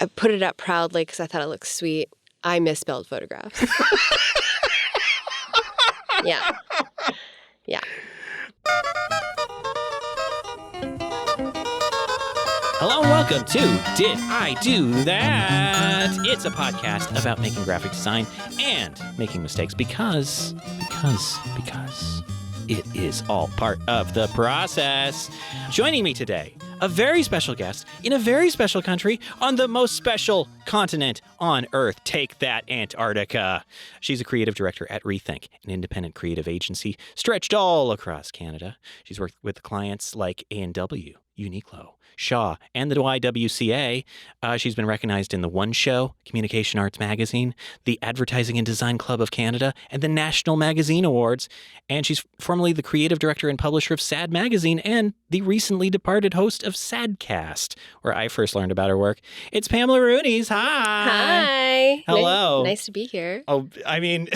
I put it up proudly because I thought it looked sweet. I misspelled photographs. Yeah. Yeah. Hello and welcome to Did I Do That? It's a podcast about making graphic design and making mistakes because it is all part of the process. Joining me today, a very special guest in a very special country on the most special continent on Earth. Take that, Antarctica. She's a creative director at Rethink, an independent creative agency stretched all across Canada. She's worked with clients like A&W, Uniqlo, Shaw, and the YWCA. She's been recognized in the One Show, Communication Arts Magazine, the Advertising and Design Club of Canada, and the National Magazine Awards. And she's formerly the creative director and publisher of Sad Magazine and the recently departed host of Sadcast, where I first learned about her work. It's Pamela Rounis. Hi. Hi. Hello. Nice to be here. Oh, I mean...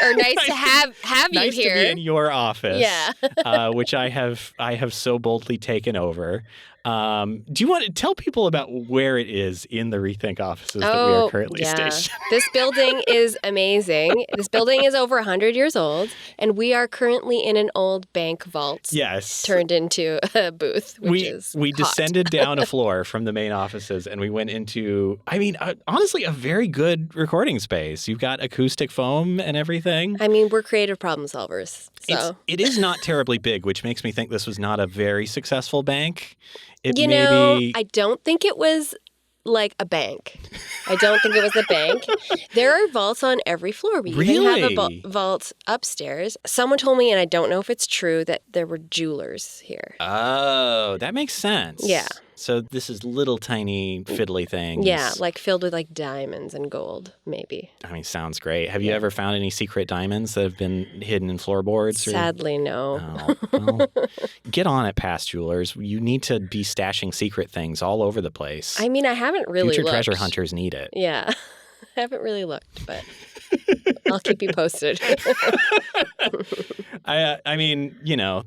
Or nice to have you nice here. Nice to be in your office. Yeah. Which I have so boldly taken over. Do you want to tell people about where it is in the Rethink offices that we are currently stationed? This building is amazing. This building is over 100 years old, and we are currently in an old bank vault. Yes. Turned into a booth, which is We hot. descended down a floor from the main offices, and we went into, honestly, a very good recording space. You've got acoustic foam and everything. I mean, we're creative problem solvers. So. It is not terribly big, which makes me think this was not a very successful bank. I don't think it was like a bank. I don't think it was a bank. There are vaults on every floor. We even have a vault upstairs. Someone told me, and I don't know if it's true, that there were jewelers here. Oh, that makes sense. Yeah. So this is little tiny fiddly things. Yeah, like filled with like diamonds and gold, maybe. I mean, sounds great. Have you ever found any secret diamonds that have been hidden in floorboards? Sadly, no. Oh, well, get on it, past jewelers. You need to be stashing secret things all over the place. I mean, I haven't really Future looked. treasure hunters need it. Yeah. I haven't really looked, but I'll keep you posted. I mean,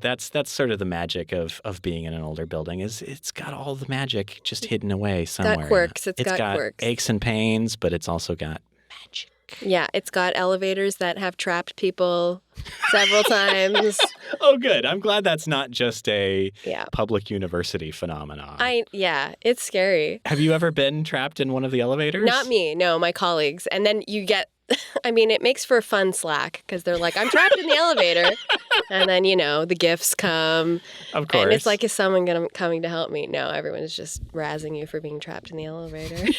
that's sort of the magic of being in an older building is it's got all the magic just hidden away somewhere. It's got quirks. It's got quirks. Aches and pains, but it's also got magic. Yeah, it's got elevators that have trapped people several times. Oh, good. I'm glad that's not just a public university phenomenon. It's scary. Have you ever been trapped in one of the elevators? Not me. No, my colleagues. And then you get, it makes for fun slack because they're like, I'm trapped in the elevator. And then, the gifts come. Of course. And it's like, is someone coming to help me? No, everyone's just razzing you for being trapped in the elevator.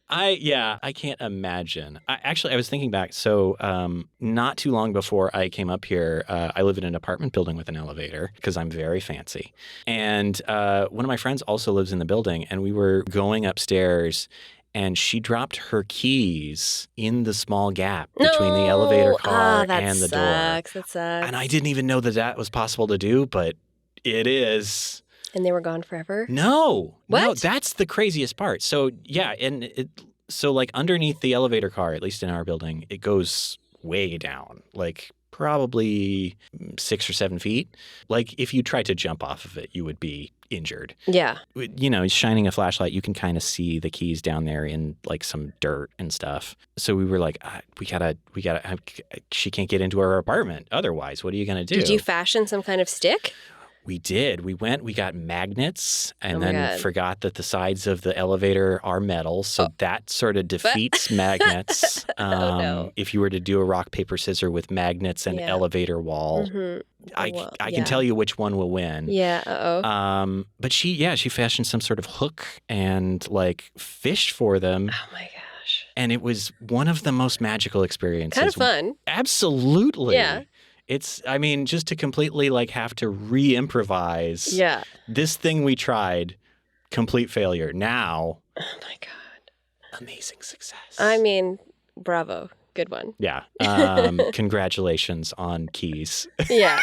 I can't imagine. I was thinking back. So not too long before I came up here, I live in an apartment building with an elevator because I'm very fancy. And one of my friends also lives in the building, and we were going upstairs, and she dropped her keys in the small gap between the elevator car and the door. That sucks. And I didn't even know that was possible to do, but it is. And they were gone forever? No. What? No, that's the craziest part. So, yeah, so like underneath the elevator car, at least in our building, it goes way down, like probably 6 or 7 feet. Like if you tried to jump off of it, you would be injured. Yeah. Shining a flashlight, you can kind of see the keys down there in like some dirt and stuff. So we were like, we gotta, she can't get into her apartment. Otherwise, what are you going to do? Did you fashion some kind of stick? We did. We got magnets and then forgot that the sides of the elevator are metal. So that sort of defeats magnets. No. If you were to do a rock, paper, scissors with magnets and elevator wall, I can tell you which one will win. Yeah. Uh-oh. But she fashioned some sort of hook and like fished for them. Oh my gosh. And it was one of the most magical experiences. Kind of fun. Absolutely. Yeah. It's, just to completely like have to re-improvise. Yeah. This thing we tried, complete failure. Now. Oh my God. Amazing success. Bravo. Good one. Yeah. Congratulations on keys. Yeah.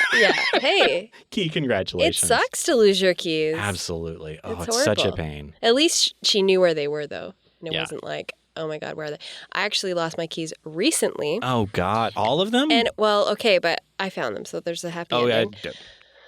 Hey. Key congratulations. It sucks to lose your keys. Absolutely. Oh, it's such a pain. At least she knew where they were, though. And it wasn't like, oh my God, where are they? I actually lost my keys recently. Oh God, all of them? And but I found them, so there's a happy ending.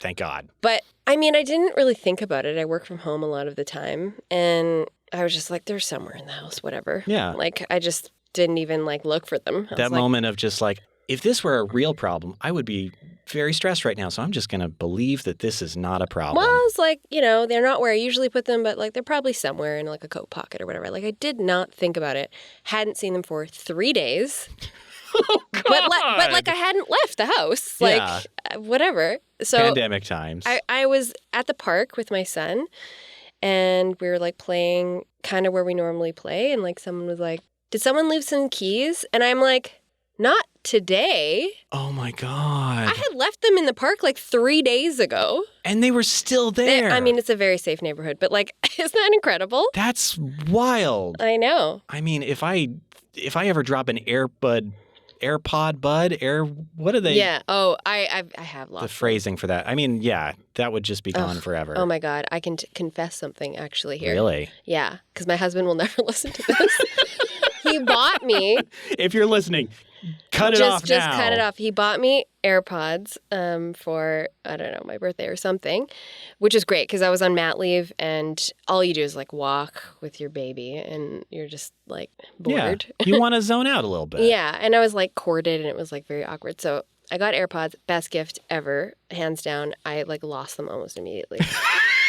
Thank God. But, I mean, I didn't really think about it. I work from home a lot of the time. And I was just like, they're somewhere in the house, whatever. Yeah. Like, I just didn't even, like, look for them. That moment of just like, if this were a real problem, I would be very stressed right now. So I'm just going to believe that this is not a problem. Well, it's like, you know, they're not where I usually put them, but like they're probably somewhere in like a coat pocket or whatever. Like I did not think about it. Hadn't seen them for 3 days. Oh, God. But like I hadn't left the house. Like whatever. So pandemic times. I was at the park with my son and we were like playing kind of where we normally play. And like someone was like, did someone leave some keys? And I'm like, not today. Oh, my God. I had left them in the park like 3 days ago. And they were still there. I mean, it's a very safe neighborhood, but like, isn't that incredible? That's wild. I know. I mean, if I ever drop an AirPod bud, what are they? Yeah. Oh, I have lost the phrasing for that. I mean, yeah, that would just be gone forever. Oh my God. I can confess something actually here. Really? Yeah. Because my husband will never listen to this. He bought me. If you're listening, cut it off now. Just cut it off. He bought me AirPods for, I don't know, my birthday or something, which is great because I was on mat leave and all you do is like walk with your baby and you're just like bored. Yeah. You want to zone out a little bit. Yeah. And I was like corded and it was like very awkward. So I got AirPods, best gift ever, hands down. I like lost them almost immediately.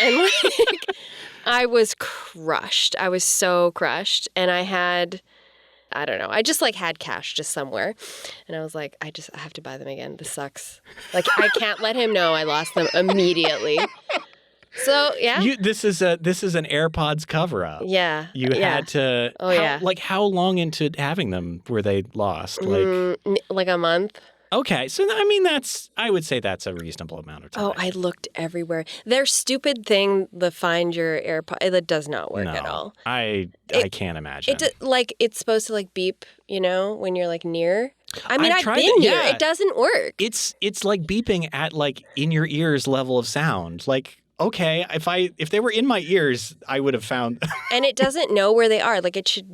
And like I was crushed. I was so crushed. And I don't know. I just like had cash just somewhere. And I was like, I have to buy them again. This sucks. Like I can't let him know I lost them immediately. So, yeah. This is an AirPods cover up. Yeah. You had to yeah. Like how long into having them were they lost? Like a month. Okay. So I mean I would say that's a reasonable amount of time. Oh, I looked everywhere. Their stupid thing, the find your AirPod, it does not work at all. I can't imagine. It's supposed to like beep, you know, when you're like near. I mean, I've been near. Yeah. It doesn't work. It's like beeping at like in your ears level of sound. Like, okay, if they were in my ears, I would have found. And it doesn't know where they are. Like it should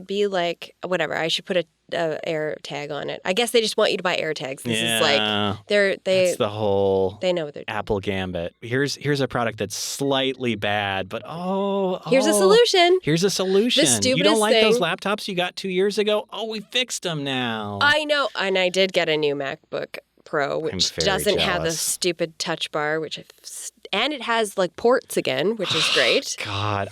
be like whatever. I should put a air tag on it. I guess they just want you to buy air tags. This is like that's the whole they know what they're doing. Apple gambit. Here's a product that's slightly bad, but here's a solution. Here's a solution. The stupidest you don't like thing. those laptops you got 2 years ago? Oh, we fixed them now. I know, and I did get a new MacBook Pro, which doesn't have the stupid touch bar, and it has like ports again, which is great. God,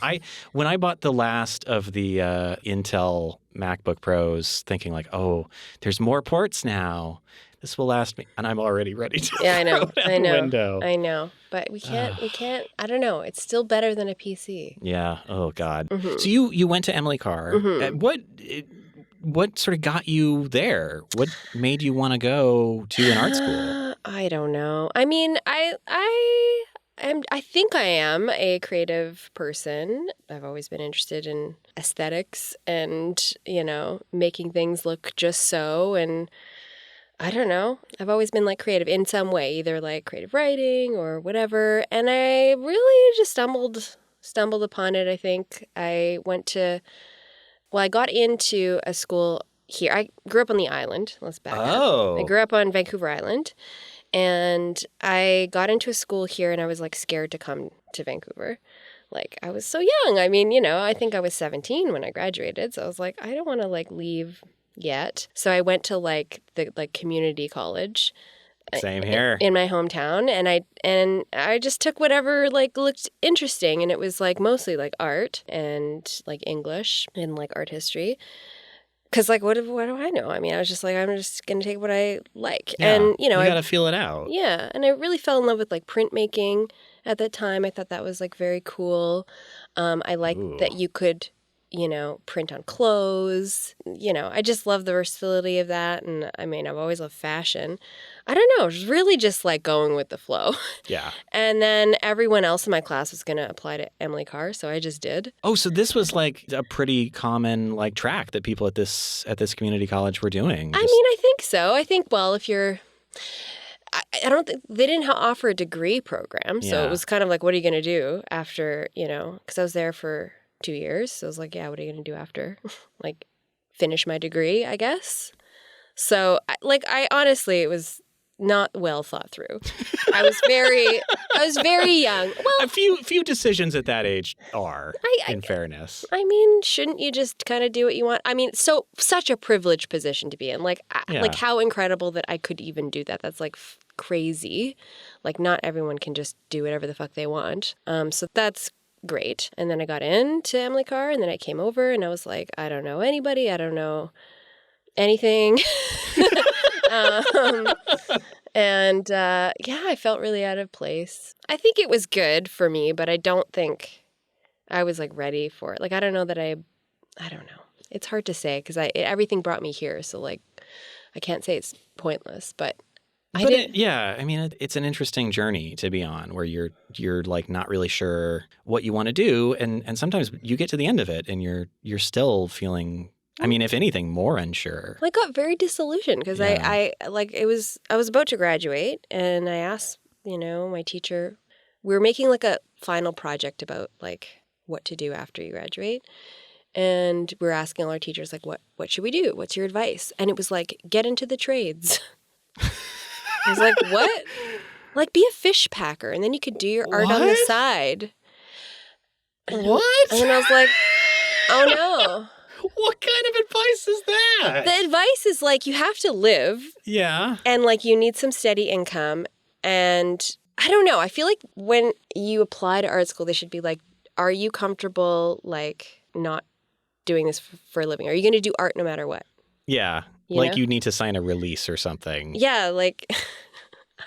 when I bought the last of the Intel MacBook Pros, thinking like, oh, there's more ports now. This will last me, and I'm already ready to throw it out the window. I know, but we can't. I don't know. It's still better than a PC. Yeah. Oh God. Mm-hmm. So you went to Emily Carr. Mm-hmm. What sort of got you there? What made you want to go to an art school? I don't know. I mean, I think I am a creative person. I've always been interested in aesthetics and, you know, making things look just so. And I don't know. I've always been like creative in some way, either like creative writing or whatever. And I really just stumbled upon it, I think. I got into a school here. I grew up on the island. Let's back up. I grew up on Vancouver Island. And I got into a school here and I was like scared to come to Vancouver. Like I was so young. I mean, you know, I think I was 17 when I graduated. So I was like, I don't want to like leave yet. So I went to like the community college. Same here. In my hometown. And I just took whatever like looked interesting. And it was like mostly like art and like English and like art history. Because, like, what do I know? I mean, I was just like, I'm just going to take what I like. Yeah, and, you know. You got to feel it out. Yeah. And I really fell in love with, like, printmaking at that time. I thought that was, like, very cool. I liked that you could, you know, print on clothes. You know, I just love the versatility of that. And, I mean, I've always loved fashion. I don't know. It was really just, like, going with the flow. Yeah. And then everyone else in my class was going to apply to Emily Carr, so I just did. Oh, so this was, like, a pretty common, like, track that people at this community college were doing. I mean, I think so. I think, well, if you're... I don't think... They didn't offer a degree program, so it was kind of like, what are you going to do after, you know... Because I was there for 2 years, so I was like, yeah, what are you going to do after? Like, finish my degree, I guess. So, like, I honestly, it was... not well thought through. I was very young. Well, a few decisions at that age are, in fairness. I mean, shouldn't you just kind of do what you want? I mean, such a privileged position to be in. Like, like how incredible that I could even do that. That's like crazy. Like, not everyone can just do whatever the fuck they want. So that's great. And then I got into Emily Carr, and then I came over, and I was like, I don't know anybody. I don't know anything. And I felt really out of place. I think it was good for me, but I don't think I was like ready for it. Like, I don't know. It's hard to say because everything brought me here. So like, I can't say it's pointless, but I did. I mean, it's an interesting journey to be on where you're like not really sure what you want to do. And sometimes you get to the end of it and you're still feeling, I mean, if anything, more unsure. I got very disillusioned because I was about to graduate, and I asked, my teacher, we were making like a final project about like what to do after you graduate. And we were asking all our teachers, like, what should we do? What's your advice? And it was like, get into the trades. I was like, what? Like, be a fish packer, and then you could do your art on the side. What? And then I was like, oh no. What kind of advice is that? The advice is like, you have to live. Yeah. And like, you need some steady income. And I don't know. I feel like when you apply to art school, they should be like, are you comfortable like not doing this for a living? Are you going to do art no matter what? Yeah. You need to sign a release or something. Yeah. Like,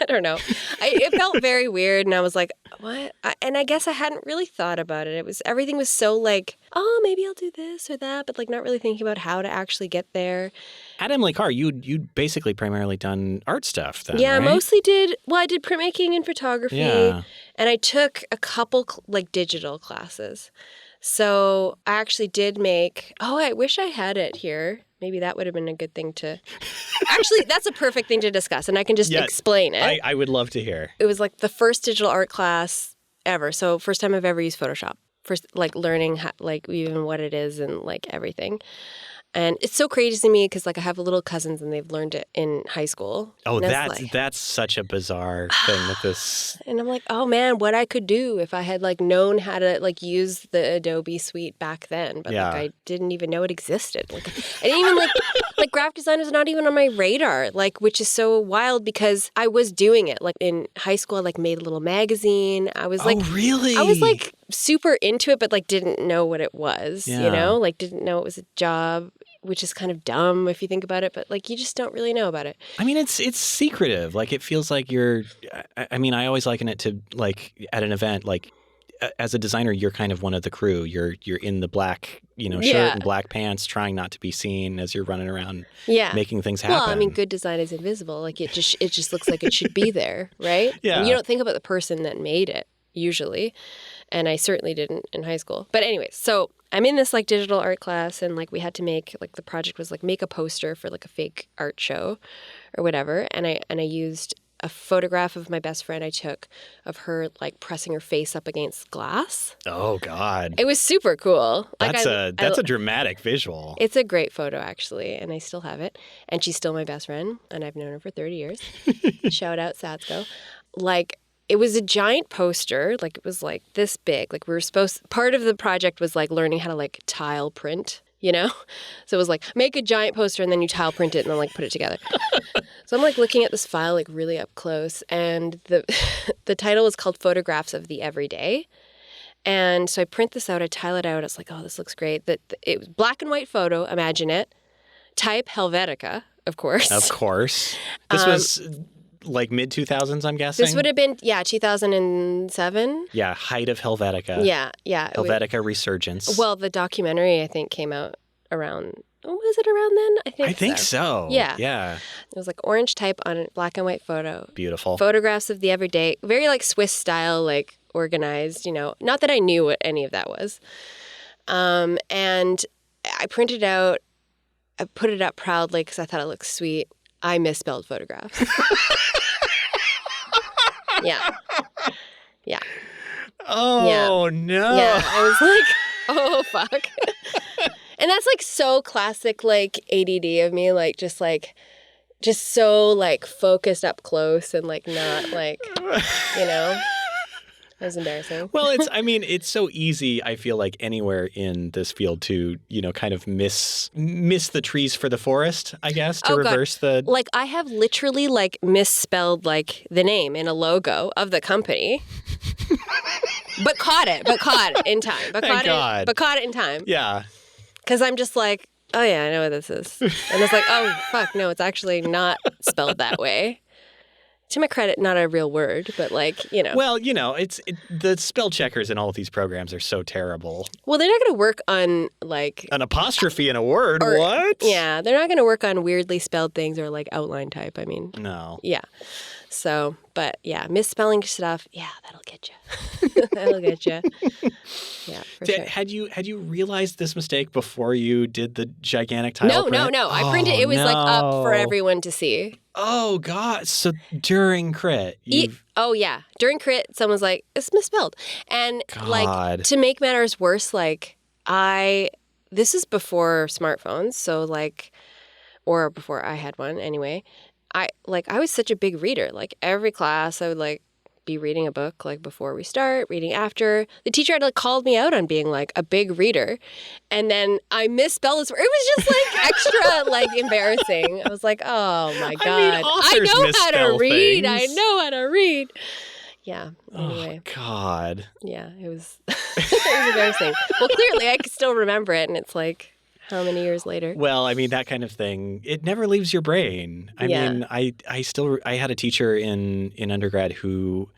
I don't know. It felt very weird. And I was like, what? And I guess I hadn't really thought about it. Everything was so like, oh, maybe I'll do this or that, but like not really thinking about how to actually get there. At Emily Carr, you'd basically primarily done art stuff then, yeah, right? Mostly I did printmaking and photography. Yeah. And I took a couple like digital classes. So I actually did I wish I had it here. Maybe that would have been a good thing to... Actually, that's a perfect thing to discuss, and I can just explain it. I would love to hear. It was like the first digital art class ever. So first time I've ever used Photoshop. First, like learning how, like even what it is and like everything. And it's so crazy to me because like I have little cousins and they've learned it in high school. Oh, that's such a bizarre thing with this. And I'm like, oh man, what I could do if I had like known how to like use the Adobe suite back then. But like I didn't even know it existed. Like I didn't even like graphic design was not even on my radar, like, which is so wild because I was doing it. Like in high school, I like made a little magazine. I was like, oh, really? I was like super into it, but like didn't know what it was, like didn't know it was a job. Which is kind of dumb if you think about it, but like you just don't really know about it. I mean, it's secretive. Like it feels like I mean, I always liken it to like at an event, like as a designer, you're kind of one of the crew. You're in the black, shirt and black pants, trying not to be seen as you're running around making things happen. Well, I mean, good design is invisible. Like it just looks like it should be there, right? Yeah. And you don't think about the person that made it usually. And I certainly didn't in high school. But anyways, so I'm in this like digital art class and like we had to make like the project was like make a poster for like a fake art show or whatever. And I used a photograph of my best friend I took of her like pressing her face up against glass. Oh God. It was super cool. That's a dramatic visual. It's a great photo actually, and I still have it. And she's still my best friend and I've known her for 30 years. Shout out Satsko. Like it was a giant poster, like it was like this big. Like part of the project was like learning how to like tile print, So it was like make a giant poster and then you tile print it and then like put it together. So I'm like looking at this file like really up close and the title was called Photographs of the Everyday. And so I print this out, I tile it out. I was like, oh, this looks great. It was black and white photo, imagine it. Type Helvetica, of course. Of course. This was... like mid-2000s, I'm guessing? This would have been, 2007. Yeah, height of Helvetica. Yeah. Helvetica resurgence. Well, the documentary, I think, came out around, was it around then? I think so. Yeah. Yeah. It was like orange type on a black and white photo. Beautiful. Photographs of the everyday, very like Swiss style, like organized, Not that I knew what any of that was. And I printed out, I put it up proudly because I thought it looked sweet. I misspelled photographs. Yeah. Oh, no. Yeah, I was like, oh, fuck. And that's like so classic, like ADD of me, like just just so like focused up close and like not like, you know, it was embarrassing. Well, it's so easy, I feel like, anywhere in this field to, kind of miss the trees for the forest, I guess, to reverse the... Like, I have literally, like, misspelled, like, the name in a logo of the company. but caught it in time. But caught it in time. Yeah. Because I'm just like, oh, yeah, I know what this is. And it's like, oh, fuck, no, it's actually not spelled that way. To my credit, not a real word, but like, Well, the spell checkers in all of these programs are so terrible. Well, they're not going to work on like... An apostrophe in a word? What? Yeah, they're not going to work on weirdly spelled things or like outline type. I mean... No. Yeah. So, but yeah, misspelling stuff, yeah, that'll get you. That'll get you. Yeah, for sure. Had you realized this mistake before you did the gigantic tile print? No. I printed it was like up for everyone to see. Oh, God. So during crit, yeah. During crit, someone's like, it's misspelled. And like, to make matters worse, like, this is before smartphones, so like, or before I had one anyway. I was such a big reader. Like, every class, I would like be reading a book like before we start, reading after. The teacher had like called me out on being like a big reader, and then I misspelled this word. It was just like extra like embarrassing. I was like, oh my God, I know how to read. I know how to read. Yeah. Anyway. Oh God. Yeah, it was. It was embarrassing. Well, clearly I can still remember it, and it's like, how many years later? Well, I mean, that kind of thing, it never leaves your brain. I mean, I had a teacher in undergrad who,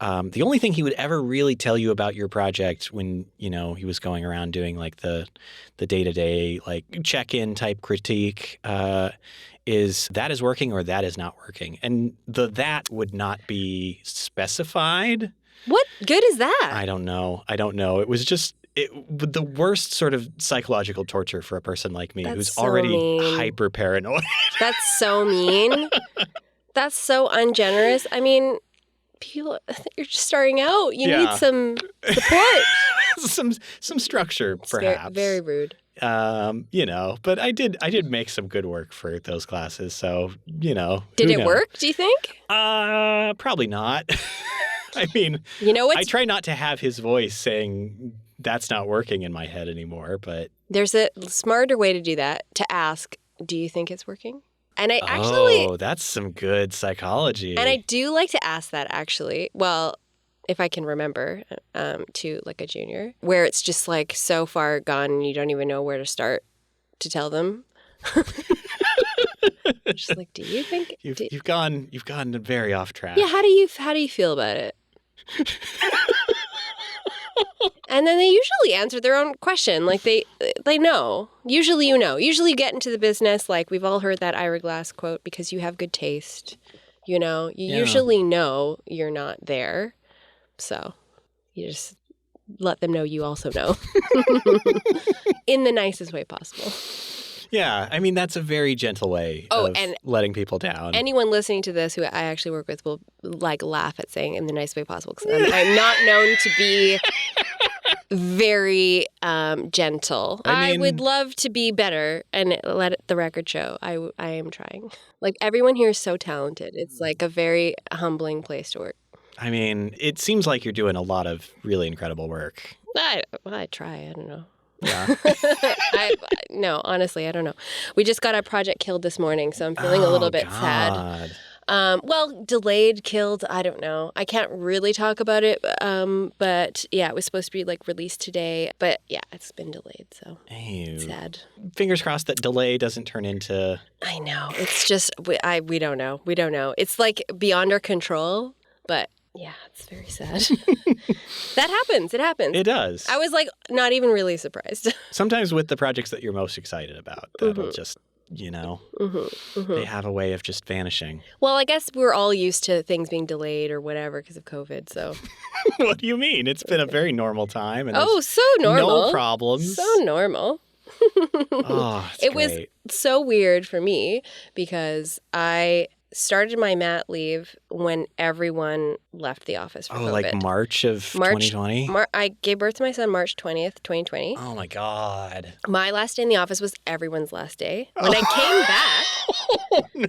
the only thing he would ever really tell you about your project when, he was going around doing like the day-to-day, like check-in type critique, is that is working or that is not working. And that would not be specified. What good is that? I don't know. It was just... the worst sort of psychological torture for a person like me who's so already hyper paranoid. That's so mean. That's so ungenerous. I mean, people, you're just starting out. You need some support. some structure, perhaps. Very rude. But I did make some good work for those classes. So, Did it work, do you think? Probably not. I mean, I try not to have his voice saying that's not working in my head anymore, but... There's a smarter way to do that, to ask, do you think it's working? And I actually... Oh, that's some good psychology. And I do like to ask that, actually. Well, if I can remember, to like a junior, where it's just like so far gone and you don't even know where to start to tell them. Just like, do you think... You've gone very off track. Yeah, how do you feel about it? And then they usually answer their own question. Like they know. Usually Usually you get into the business, like we've all heard that Ira Glass quote, because you have good taste. You usually know you're not there. So you just let them know you also know. In the nicest way possible. Yeah, I mean, that's a very gentle way of letting people down. Anyone listening to this who I actually work with will like laugh at saying in the nicest way possible, because I'm not known to be very gentle. I would love to be better, and let the record show. I am trying. Like, everyone here is so talented. It's like a very humbling place to work. I mean, it seems like you're doing a lot of really incredible work. I try. I don't know. Yeah. No, honestly, I don't know. We just got our project killed this morning, so I'm feeling a little bit sad. Well, delayed, killed, I don't know. I can't really talk about it, but yeah, it was supposed to be like released today, but yeah, it's been delayed, so sad. Fingers crossed that delay doesn't turn into... I know. It's just, we don't know. We don't know. It's like beyond our control, but... Yeah, it's very sad. That happens. It happens. It does. I was like not even really surprised. Sometimes with the projects that you're most excited about, that'll just, they have a way of just vanishing. Well, I guess we're all used to things being delayed or whatever because of COVID, so. What do you mean? It's been a very normal time. And so normal. No problems. So normal. Oh, it was so weird for me because I started my mat leave when everyone left the office for COVID. Like March of 2020? I gave birth to my son March 20th, 2020. Oh, my God. My last day in the office was everyone's last day. When I came back,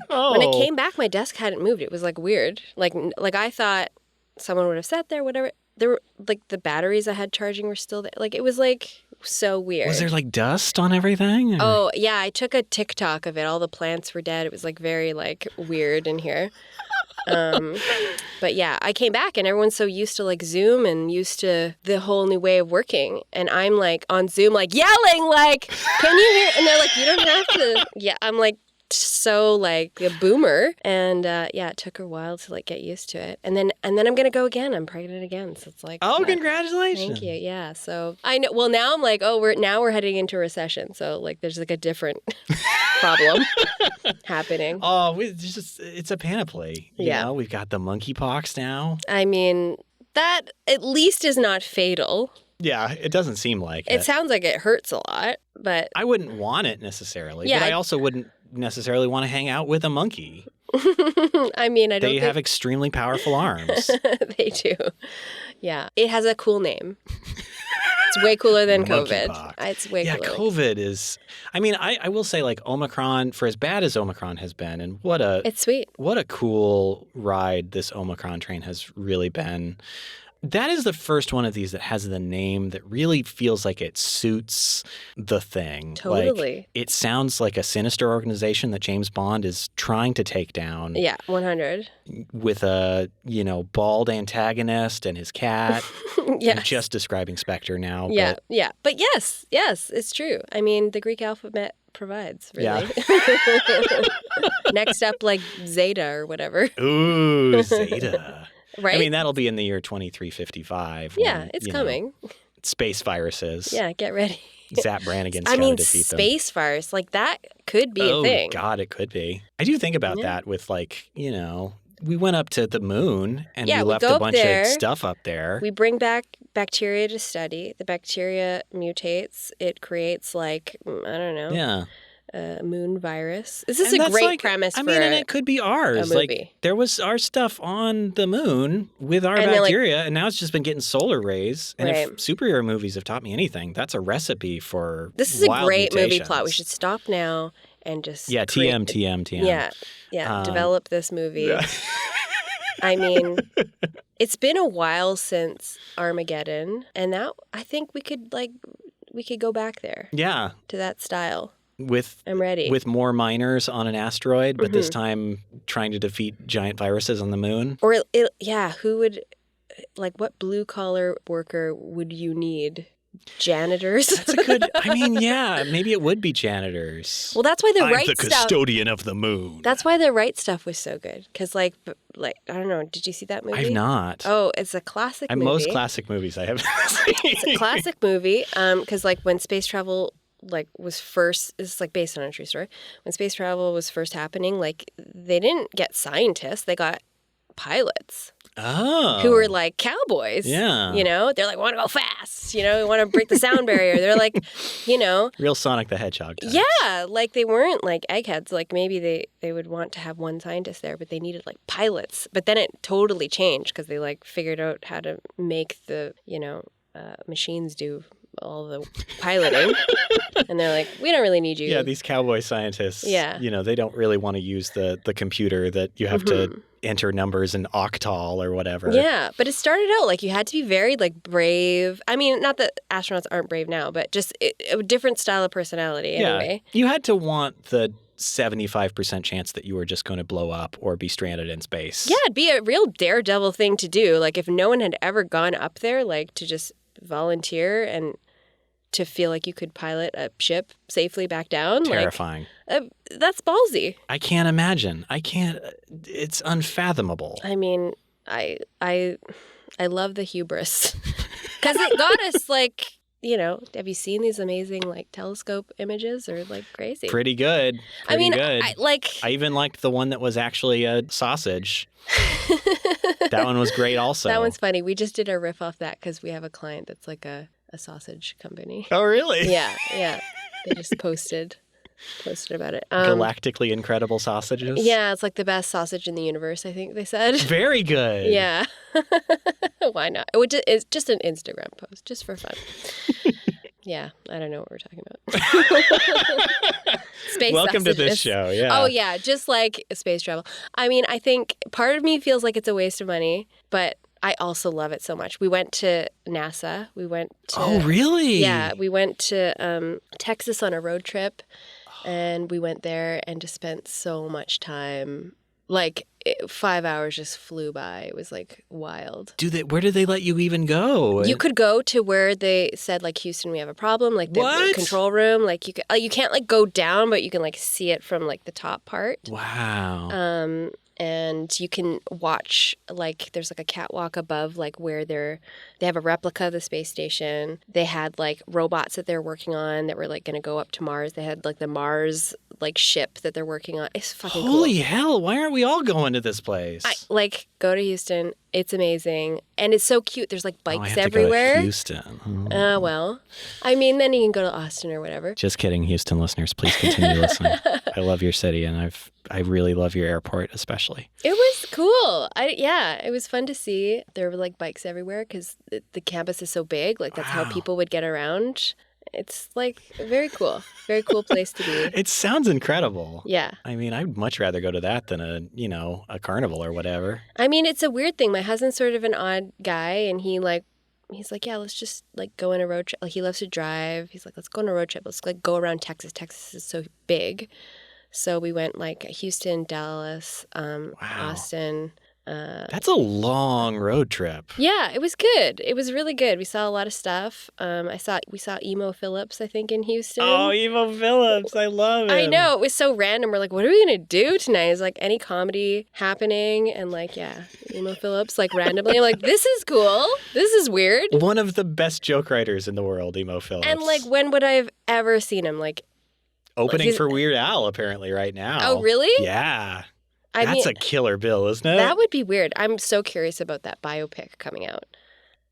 No. when I came back, my desk hadn't moved. It was like weird. Like I thought someone would have sat there, whatever. There were like the batteries I had charging were still there. Like it was like so weird. Was there like dust on everything? Or? Oh, yeah. I took a TikTok of it. All the plants were dead. It was like very like weird in here. But yeah, I came back and everyone's so used to like Zoom and used to the whole new way of working. And I'm like on Zoom, like yelling, like, can you hear? And they're like, you don't have to. Yeah, I'm like so like a boomer. And yeah, it took a while to like get used to it. And then I'm going to go again. I'm pregnant again. So it's like, oh, congratulations. Thank you. Yeah. So I know, well, now I'm like, oh, we're heading into recession. So like there's like a different problem happening. Oh, it's a panoply. You know, we've got the monkeypox now. I mean, that at least is not fatal. Yeah, it doesn't seem like it. It sounds like it hurts a lot, but I wouldn't want it necessarily. Yeah, but I also wouldn't necessarily want to hang out with a monkey. I mean, They have extremely powerful arms. They do. Yeah. It has a cool name. It's way cooler than COVID. It's way cooler. Yeah, COVID is... I mean, I will say, like, Omicron, for as bad as Omicron has been, and it's sweet. What a cool ride this Omicron train has really been. That is the first one of these that has the name that really feels like it suits the thing. Totally. Like, it sounds like a sinister organization that James Bond is trying to take down. Yeah, 100. With a, bald antagonist and his cat. Yes. I'm just describing Spectre now. Yeah, yeah. But yes, it's true. I mean, the Greek alphabet provides, really. Yeah. Next up, like Zeta or whatever. Ooh, Zeta. Right? I mean, that'll be in the year 2355. Yeah, it's coming. Space viruses. Yeah, get ready. Zap Brannigan's trying to defeat them. Space virus, like that could be a thing. Oh, God, it could be. I do think about that with like, we went up to the moon and we left a bunch of stuff up there. We bring back bacteria to study. The bacteria mutates. It creates like, I don't know. Yeah. Moon virus. This is a great premise for and it could be ours. A movie. Like, there was our stuff on the moon with our bacteria, and now it's just been getting solar rays. And if superhero movies have taught me anything, that's a recipe for This is wild a great mutations. movie plot. We should stop now and just TM. Yeah, develop this movie. Yeah. I mean, it's been a while since Armageddon, and now I think we could go back there. Yeah. To that style. I'm ready. With more miners on an asteroid, but this time trying to defeat giant viruses on the moon. Or, who would, like, what blue-collar worker would you need? Janitors? That's a good, maybe it would be janitors. Well, that's why the right stuff... I'm the custodian of the moon. That's why the right stuff was so good. Because, like, I don't know, did you see that movie? I've not. Oh, it's a classic movie. Most classic movies I haven't seen. It's a classic movie, because, like, when space travel... was first, this is like based on a true story. When space travel was first happening, like they didn't get scientists, they got pilots. Oh. Who were like cowboys. Yeah. They're like, want to go fast, want to break the sound barrier. They're like, Real Sonic the Hedgehog types. Yeah, like they weren't like eggheads. Like maybe they would want to have one scientist there, but they needed like pilots. But then it totally changed because they like figured out how to make the, machines do all the piloting. And they're like, we don't really need you. Yeah, these cowboy scientists, they don't really want to use the computer that you have to enter numbers in octal or whatever. Yeah, but it started out like you had to be very like brave. I mean, not that astronauts aren't brave now, but just a different style of personality anyway. You had to want the 75% chance that you were just going to blow up or be stranded in space. Yeah, it'd be a real daredevil thing to do. Like if no one had ever gone up there, like to just volunteer and to feel like you could pilot a ship safely back down. Terrifying. That's ballsy. I can't imagine. It's unfathomable. I mean, I love the hubris. Because it got us like, have you seen these amazing like telescope images? They're like crazy. Pretty good. Good. I even liked the one that was actually a sausage. That one was great also. That one's funny. We just did a riff off that because we have a client that's like a sausage company. Oh, really? Yeah. They just posted posted about it. Galactically incredible sausages? Yeah, it's like the best sausage in the universe, I think they said. Very good. Yeah. Why not? It's just an Instagram post, just for fun. Yeah, I don't know what we're talking about. Space Welcome sausages. to this show, yeah. Oh, yeah, just like space travel. I mean, I think part of me feels like it's a waste of money, but I also love it so much. We went to NASA. We went to... Oh, really? Yeah, we went to Texas on a road trip, and we went there and just spent so much time. Like, 5 hours just flew by. It was, like, wild. Where did they let you even go? You could go to where they said, like, Houston, we have a problem. Like, the control room. Like, you can't, like, go down, but you can, like, see it from, like, the top part. Wow. And you can watch, like, there's, like, a catwalk above, like, where they have a replica of the space station. They had, like, robots that they're working on that were, like, going to go up to Mars. They had, like, the Mars, like, ship that they're working on. It's fucking cool. Holy hell, why aren't we all going to this place? Go to Houston. It's amazing. And it's so cute. There's, like, bikes I have everywhere. To go to Houston. Well, I mean, then you can go to Austin or whatever. Just kidding, Houston listeners. Please continue listening. I love your city, and I really love your airport, especially. It was cool. It was fun to see. There were, like, bikes everywhere because the campus is so big. Like, that's how people would get around. It's, like, very cool. Very cool place to be. It sounds incredible. Yeah. I mean, I'd much rather go to that than a carnival or whatever. I mean, it's a weird thing. My husband's sort of an odd guy, and he's like, yeah, let's just, like, go on a road trip. Like, he loves to drive. He's like, let's go on a road trip. Let's, like, go around Texas. Texas is so big. So we went, like, Houston, Dallas, Austin. That's a long road trip. Yeah, it was good. It was really good. We saw a lot of stuff. We saw Emo Phillips, I think, in Houston. Oh, Emo Phillips. I love it. I know. It was so random. We're like, what are we going to do tonight? Is, like, any comedy happening? And, like, yeah, Emo Phillips, like, randomly. I'm like, this is cool. This is weird. One of the best joke writers in the world, Emo Phillips. And, like, when would I have ever seen him? Like, opening for Weird Al, apparently, right now. Oh, really? Yeah. That's a killer bill, isn't it? That would be weird. I'm so curious about that biopic coming out.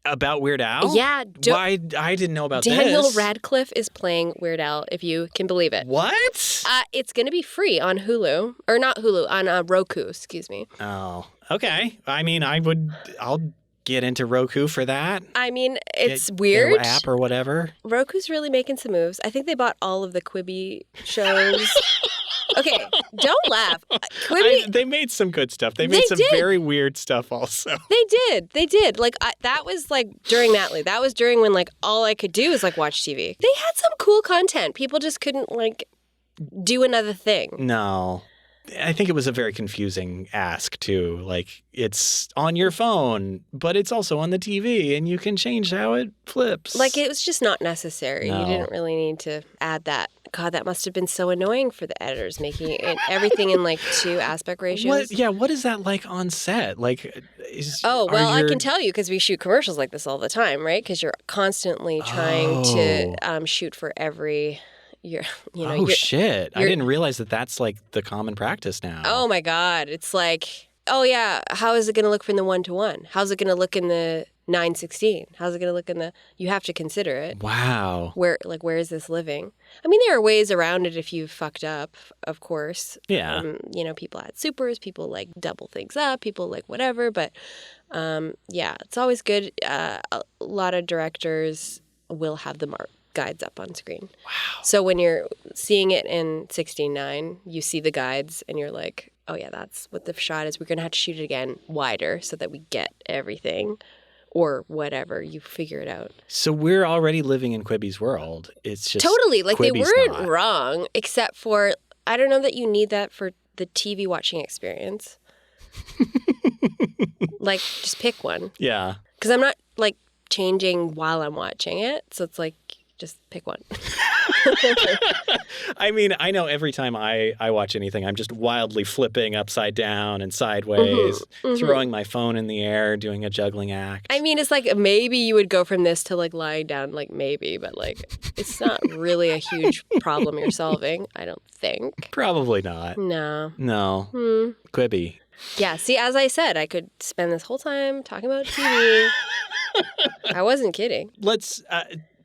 About Weird Al? Yeah. Why? I didn't know about Daniel this. Radcliffe is playing Weird Al, if you can believe it. What? It's going to be free on Hulu. Or not Hulu, on Roku, excuse me. Oh, okay. I mean, I'll get into Roku for that. I mean, it's weird. Their app or whatever. Roku's really making some moves. I think they bought all of the Quibi shows. Okay, don't laugh. Quibi, they made some good stuff. They made some very weird stuff also. They did. Like, that was, like, during Natalie. That was during when, like, all I could do was, like, watch TV. They had some cool content. People just couldn't, like, do another thing. No. I think it was a very confusing ask, too. Like, it's on your phone, but it's also on the TV, and you can change how it flips. Like, it was just not necessary. No. You didn't really need to add that. God, that must have been so annoying for the editors, making everything in, like, 2 aspect ratios. What is that like on set? Like, I can tell you because we shoot commercials like this all the time, right? Because you're constantly trying to shoot for every... shit. I didn't realize that that's, like, the common practice now. Oh, my God. It's like, oh, yeah, how is it going to look in the 1:1? How's it going to look in the 9:16? How's it going to look in the... You have to consider it. Wow. Where is this living? I mean, there are ways around it if you fucked up, of course. Yeah. People add supers, people, like, double things up, people, like, whatever. But, it's always good. A lot of directors will have the guides up on screen. Wow. So when you're seeing it in 16:9, you see the guides and you're like, oh yeah, that's what the shot is. We're going to have to shoot it again wider so that we get everything or whatever. You figure it out. So we're already living in Quibi's world. It's just totally. Like, Quibi's they weren't not. wrong, except for, I don't know that you need that for the TV watching experience. Like, just pick one. Yeah. Because I'm not, like, changing while I'm watching it. So it's like, just pick one. I mean, I know every time I watch anything, I'm just wildly flipping upside down and sideways, throwing my phone in the air, doing a juggling act. I mean, it's like maybe you would go from this to, like, lying down, like, maybe, but, like, it's not really a huge problem you're solving, I don't think. Probably not. No. Quibi. Yeah, see, as I said, I could spend this whole time talking about TV. I wasn't kidding. Let's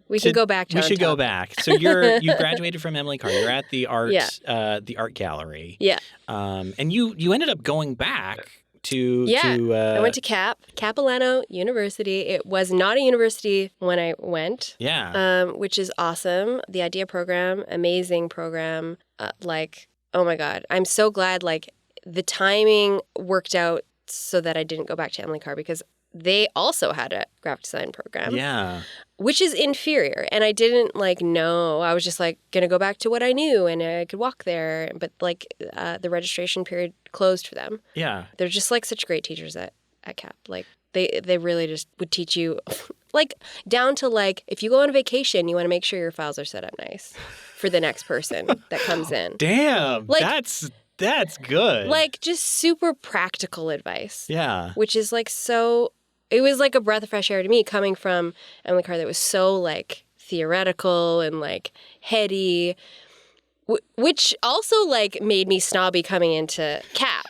We can go back to We should go back. So you graduated from Emily Carr. You're at the art gallery. Yeah. And you ended up going back to I went to Capilano University. It was not a university when I went. Yeah. Which is awesome. The IDEA program, amazing program. Oh my God. I'm so glad the timing worked out so that I didn't go back to Emily Carr because they also had a graphic design program. Yeah. Which is inferior. And I didn't know. I was just going to go back to what I knew and I could walk there. But the registration period closed for them. Yeah. They're just such great teachers at CAP. They really just would teach you down to if you go on vacation, you want to make sure your files are set up nice for the next person that comes in. Damn. That's good. Just super practical advice. Yeah. Which is so... It was a breath of fresh air to me coming from Emily Carr that was so theoretical and heady, which also made me snobby coming into CAP.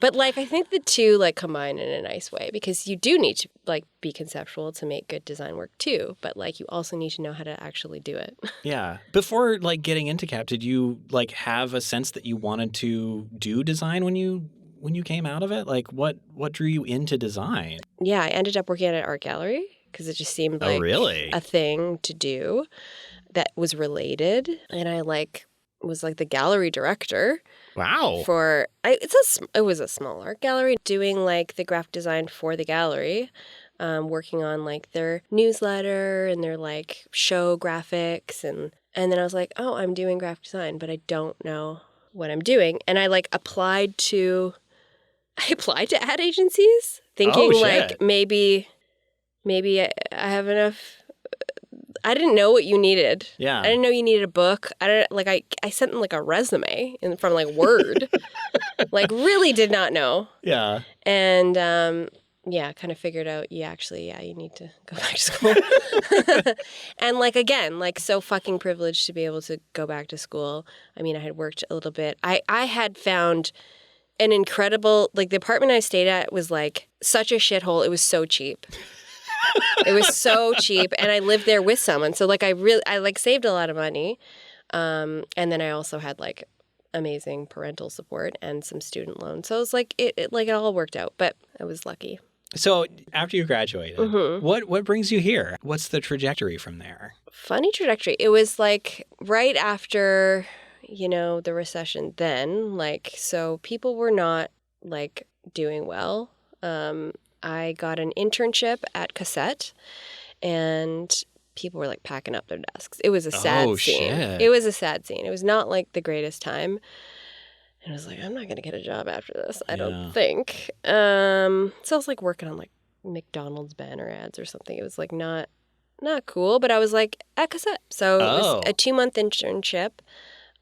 But I think the two combine in a nice way because you do need to be conceptual to make good design work too. But you also need to know how to actually do it. Yeah. Before getting into CAP, did you have a sense that you wanted to do design when you came out of it? What drew you into design? Yeah, I ended up working at an art gallery because it just seemed a thing to do that was related. And I was the gallery director. Wow. It was a small art gallery doing the graphic design for the gallery, working on their newsletter and their show graphics. And then I was oh, I'm doing graphic design, but I don't know what I'm doing. And I applied to ad agencies thinking maybe I have enough. I didn't know what you needed. Yeah. I didn't know you needed a book. I sent them a resume from Word. Really did not know. Yeah. And kind of figured out you need to go back to school. And again, so fucking privileged to be able to go back to school. I mean, I had worked a little bit. I had found an incredible, the apartment I stayed at was such a shithole. It was so cheap. It was so cheap. And I lived there with someone. So I saved a lot of money. And then I also had amazing parental support and some student loans. So it was it all worked out, but I was lucky. So after you graduated, mm-hmm. what brings you here? What's the trajectory from there? Funny trajectory. It was right after... the recession then, so people were not, doing well. I got an internship at Cassette, and people were, packing up their desks. It was a sad scene. Shit. It was a sad scene. It was not, the greatest time. And I was I'm not going to get a job after this, I don't think. So I was, working on, McDonald's banner ads or something. It was, not cool, but I was, at Cassette. So it was a 2-month internship.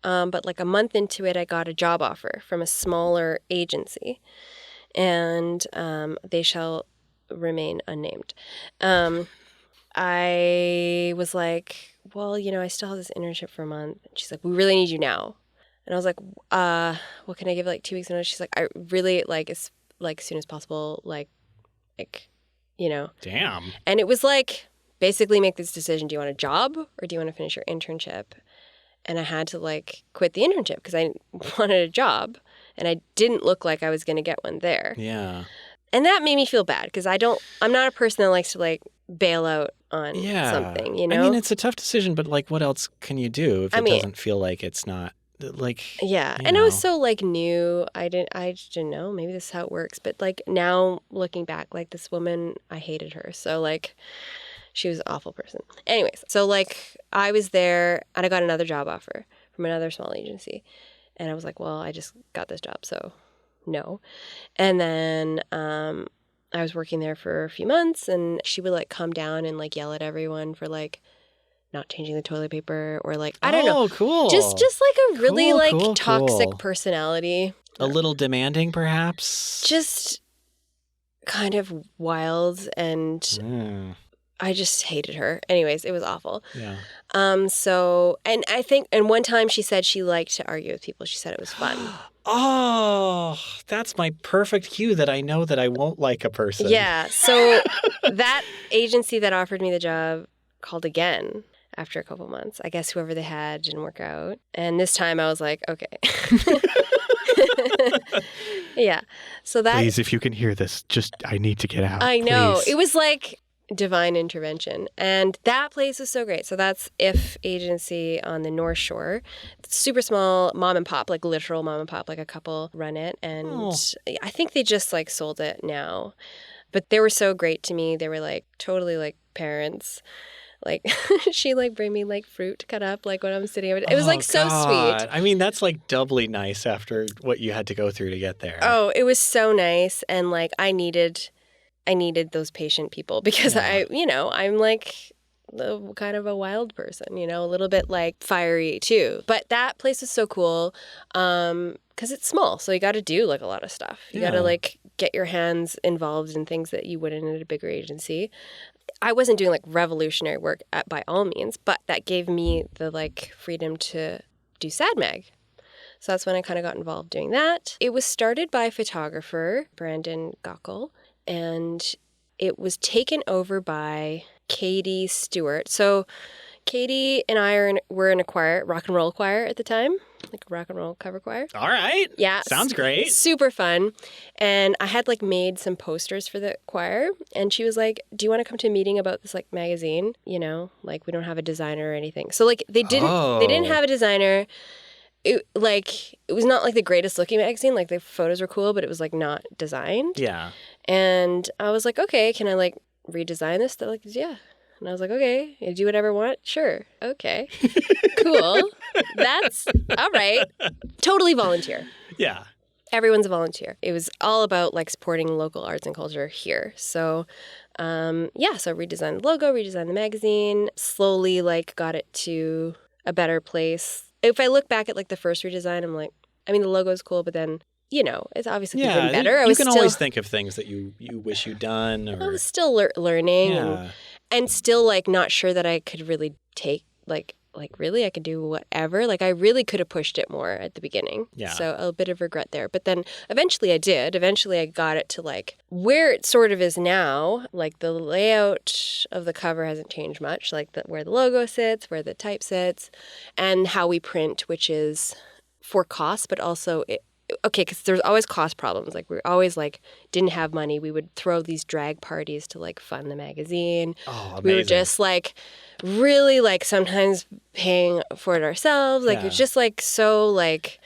But a month into it, I got a job offer from a smaller agency, and they shall remain unnamed. I was well, I still have this internship for a month. And she's we really need you now. And I was well, can I give 2 weeks notice? She's I really as soon as possible, Damn. And it was basically make this decision. Do you want a job or do you want to finish your internship? And I had to quit the internship because I wanted a job and I didn't look like I was going to get one there. Yeah. And that made me feel bad because I'm not a person that likes to bail out on something, I mean, it's a tough decision, but what else can you do if it doesn't feel like it's not yeah. And I was so new. I just didn't know. Maybe this is how it works. But now looking back, this woman, I hated her. So she was an awful person. Anyways, so I was there and I got another job offer from another small agency. And I was well, I just got this job, so no. And then I was working there for a few months and she would come down and yell at everyone for not changing the toilet paper or I don't know. Oh, cool. Just a really toxic personality. A little demanding perhaps. Just kind of wild and I just hated her. Anyways, it was awful. Yeah. So, and I think, and one time she said she liked to argue with people. She said it was fun. Oh, that's my perfect cue that I know that I won't like a person. Yeah. So that agency that offered me the job, called again after a couple months. I guess whoever they had didn't work out. And this time I was like, okay. Yeah. So that... Please, if you can hear this, I need to get out. I know. Please. It was like divine intervention. And that place was so great. So that's If Agency on the North Shore. It's super small, mom and pop, like literal mom and pop, like a couple run it. And I think they just like sold it now. But they were so great to me. They were like totally like parents. Like she like bring me like fruit to cut up like when I'm sitting. It was like so sweet. I mean, that's like doubly nice after what you had to go through to get there. Oh, it was so nice. And like I needed those patient people because I'm like kind of a wild person, a little bit like fiery too. But that place is so cool because it's small. So you got to do like a lot of stuff. You got to like get your hands involved in things that you wouldn't at a bigger agency. I wasn't doing like revolutionary work by all means, but that gave me the like freedom to do SADMAG. So that's when I kind of got involved doing that. It was started by a photographer, Brandon Gockel, and it was taken over by Katie Stewart. So Katie and I were in a choir, rock and roll choir at the time, like a rock and roll cover choir. All right. Yeah. Sounds great. Super fun. And I had like made some posters for the choir. And she was like, do you want to come to a meeting about this like magazine? Like we don't have a designer or anything. So like they didn't have a designer. It was not like the greatest looking magazine. Like the photos were cool, but it was like not designed. Yeah. And I was like, okay, can I like redesign this? They're like, yeah. And I was like, okay, you do whatever I want? Sure. Okay. Cool. That's all right. Totally volunteer. Yeah. Everyone's a volunteer. It was all about like supporting local arts and culture here. So, so redesigned the logo, redesigned the magazine, slowly like got it to a better place. If I look back at like the first redesign, I'm like, I mean, the logo is cool, but then, it's obviously been better. You can always think of things that you wish you'd done. Or... I was still learning. Yeah. And still, like, not sure that I could really take, like really, I could do whatever. Like, I really could have pushed it more at the beginning. Yeah. So a bit of regret there. But then eventually I did. Eventually I got it to, like, where it sort of is now. Like, the layout of the cover hasn't changed much. Like, where the logo sits, where the type sits, and how we print, which is for cost, but also... because there's always cost problems. Like, we always, like, didn't have money. We would throw these drag parties to, like, fund the magazine. Oh, amazing. We were just, like, really, like, sometimes paying for it ourselves. Like, it's just, like, so, like...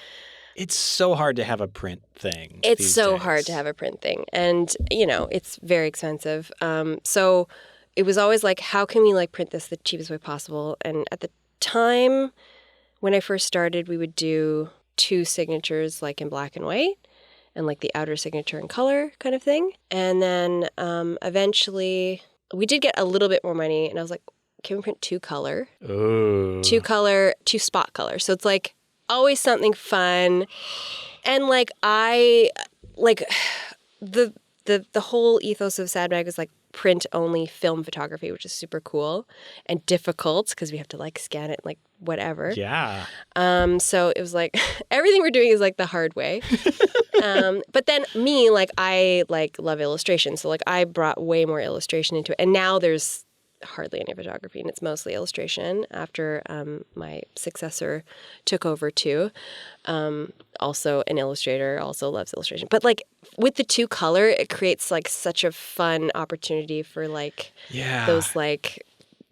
It's so hard to have a print thing. It's so hard to have a print thing. And, it's very expensive. So it was always, like, how can we, like, print this the cheapest way possible? And at the time, when I first started, we would do... 2 signatures like in black and white and like the outer signature in color kind of thing. And then eventually we did get a little bit more money and I was like, can we print 2 color? Ooh. 2 color, 2 spot color. So it's like always something fun. And like the whole ethos of SADMAG was like print only film photography, which is super cool and difficult because we have to like scan it like whatever. Yeah. So it was like everything we're doing is like the hard way. But then me, like I like love illustration. So like I brought way more illustration into it. And now there's hardly any photography and it's mostly illustration after my successor took over too. Also an illustrator, also loves illustration. But like with the 2 color, it creates like such a fun opportunity for like those like,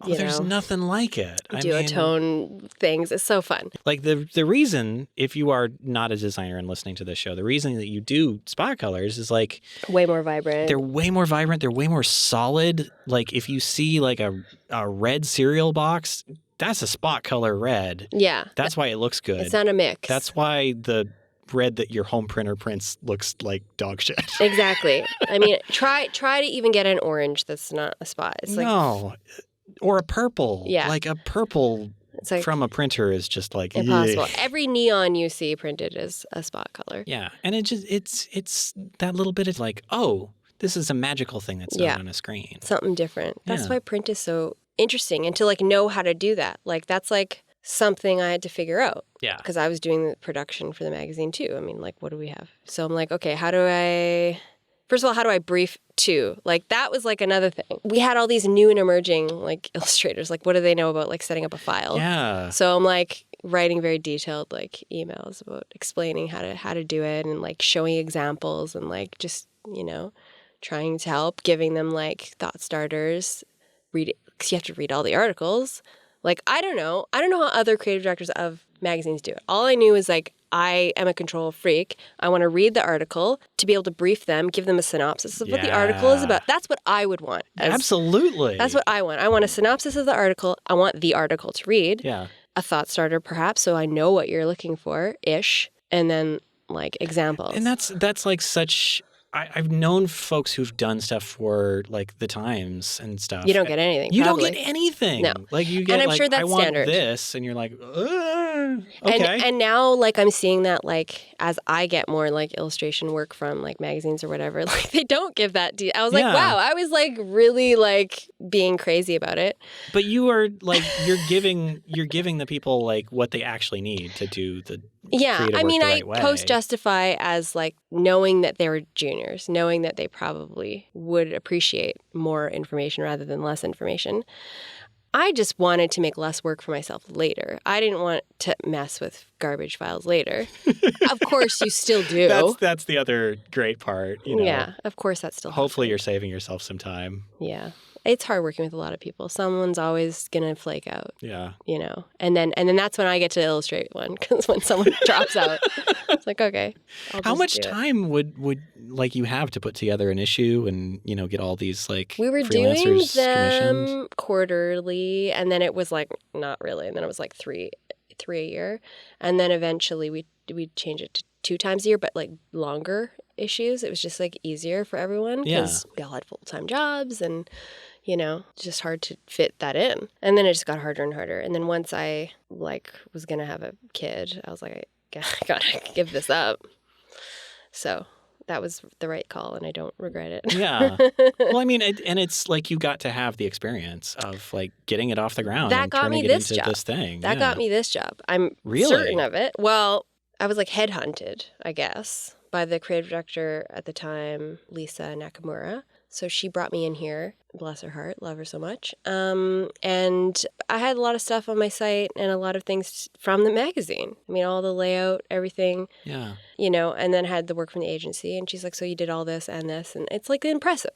there's nothing like it. Duotone things. It's so fun. Like the reason, if you are not a designer and listening to this show, the reason that you do spot colors is like... way more vibrant. They're way more vibrant. They're way more solid. Like if you see like a red cereal box, that's a spot color red. Yeah. That's why it looks good. It's not a mix. That's why the red that your home printer prints looks like dog shit. Exactly. I mean, try to even get an orange that's not a spot. It's like... No. Or a purple. Yeah. Like a purple like from a printer is just like... impossible. Every neon you see printed is a spot color. Yeah. And it's that little bit of like, oh, this is a magical thing that's done on a screen. Something different. That's why print is so interesting. And to like know how to do that. Like that's like something I had to figure out. Yeah. Because I was doing the production for the magazine too. I mean, like, what do we have? So I'm like, okay, how do I... First of all, how do I brief too? Like, that was like another thing. We had all these new and emerging like illustrators. Like, what do they know about like setting up a file? Yeah. So I'm like writing very detailed like emails about explaining how to do it and like showing examples and like just, trying to help, giving them like thought starters, read it, because you have to read all the articles. Like, I don't know how other creative directors of magazines do it. All I knew is like, I am a control freak. I want to read the article to be able to brief them, give them a synopsis of what the article is about. That's what I would want. Absolutely. That's what I want. I want a synopsis of the article. I want the article to read. Yeah. A thought starter, perhaps, so I know what you're looking for-ish. And then, like, examples. And that's like such... I've known folks who've done stuff for like the Times and stuff. You don't get anything. You probably. don't get anything. No. Like you get and I'm like, sure that's I want standard. this, and you're like, okay. And now, like, I'm seeing that, like, as I get more like illustration work from like magazines or whatever, like they don't give that. I was like, wow, I was like really like being crazy about it. But you are like you're giving the people like what they actually need to do the. Yeah, I mean, right way. Post justify as like knowing that they were juniors, knowing that they probably would appreciate more information rather than less information. I just wanted to make less work for myself later. I didn't want to mess with garbage files later. Of course, you still do. That's the other great part. Yeah, of course, that's still. Hopefully, you're saving yourself some time. Yeah. It's hard working with a lot of people. Someone's always going to flake out. Yeah. And then that's when I get to illustrate one, because when someone drops out, it's like, okay. How much time would like you have to put together an issue and, get all these like we were doing them commissioned? Quarterly, and then it was like not really, and then it was like three a year, and then eventually we'd change it to 2 times a year, but like longer issues. It was just like easier for everyone because we all had full-time jobs and just hard to fit that in. And then it just got harder and harder. And then once I like was gonna have a kid, I was like, I gotta give this up. So that was the right call, and I don't regret it. Yeah. Well, I mean, and it's like you got to have the experience of like getting it off the ground. That and got turning me it this into job. This thing. That got me this job. I'm certain of it. Well, I was like headhunted, I guess, by the creative director at the time, Lisa Nakamura. So she brought me in here. Bless her heart. Love her so much. And I had a lot of stuff on my site and a lot of things from the magazine. I mean, all the layout, everything. Yeah. And then had the work from the agency. And she's like, so you did all this and this. And it's like impressive,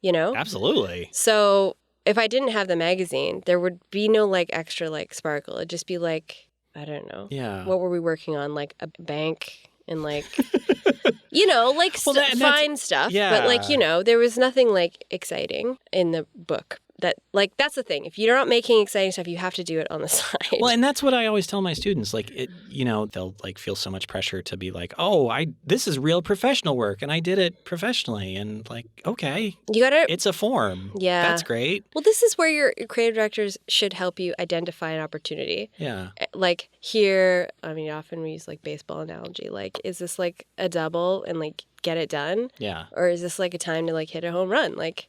Absolutely. So if I didn't have the magazine, there would be no like extra like sparkle. It'd just be like, I don't know. Yeah. What were we working on? Like a bank and like, fine stuff. Yeah. But like, there was nothing like exciting in the book. That like that's the thing. If you're not making exciting stuff, you have to do it on the side. Well, and that's what I always tell my students. Like, they'll like feel so much pressure to be like, oh, this is real professional work, and I did it professionally, and like, okay, it's a form. Yeah, that's great. Well, this is where your creative directors should help you identify an opportunity. Yeah, like here, I mean, often we use like baseball analogy. Like, is this like a double and like get it done? Yeah, or is this like a time to like hit a home run? Like,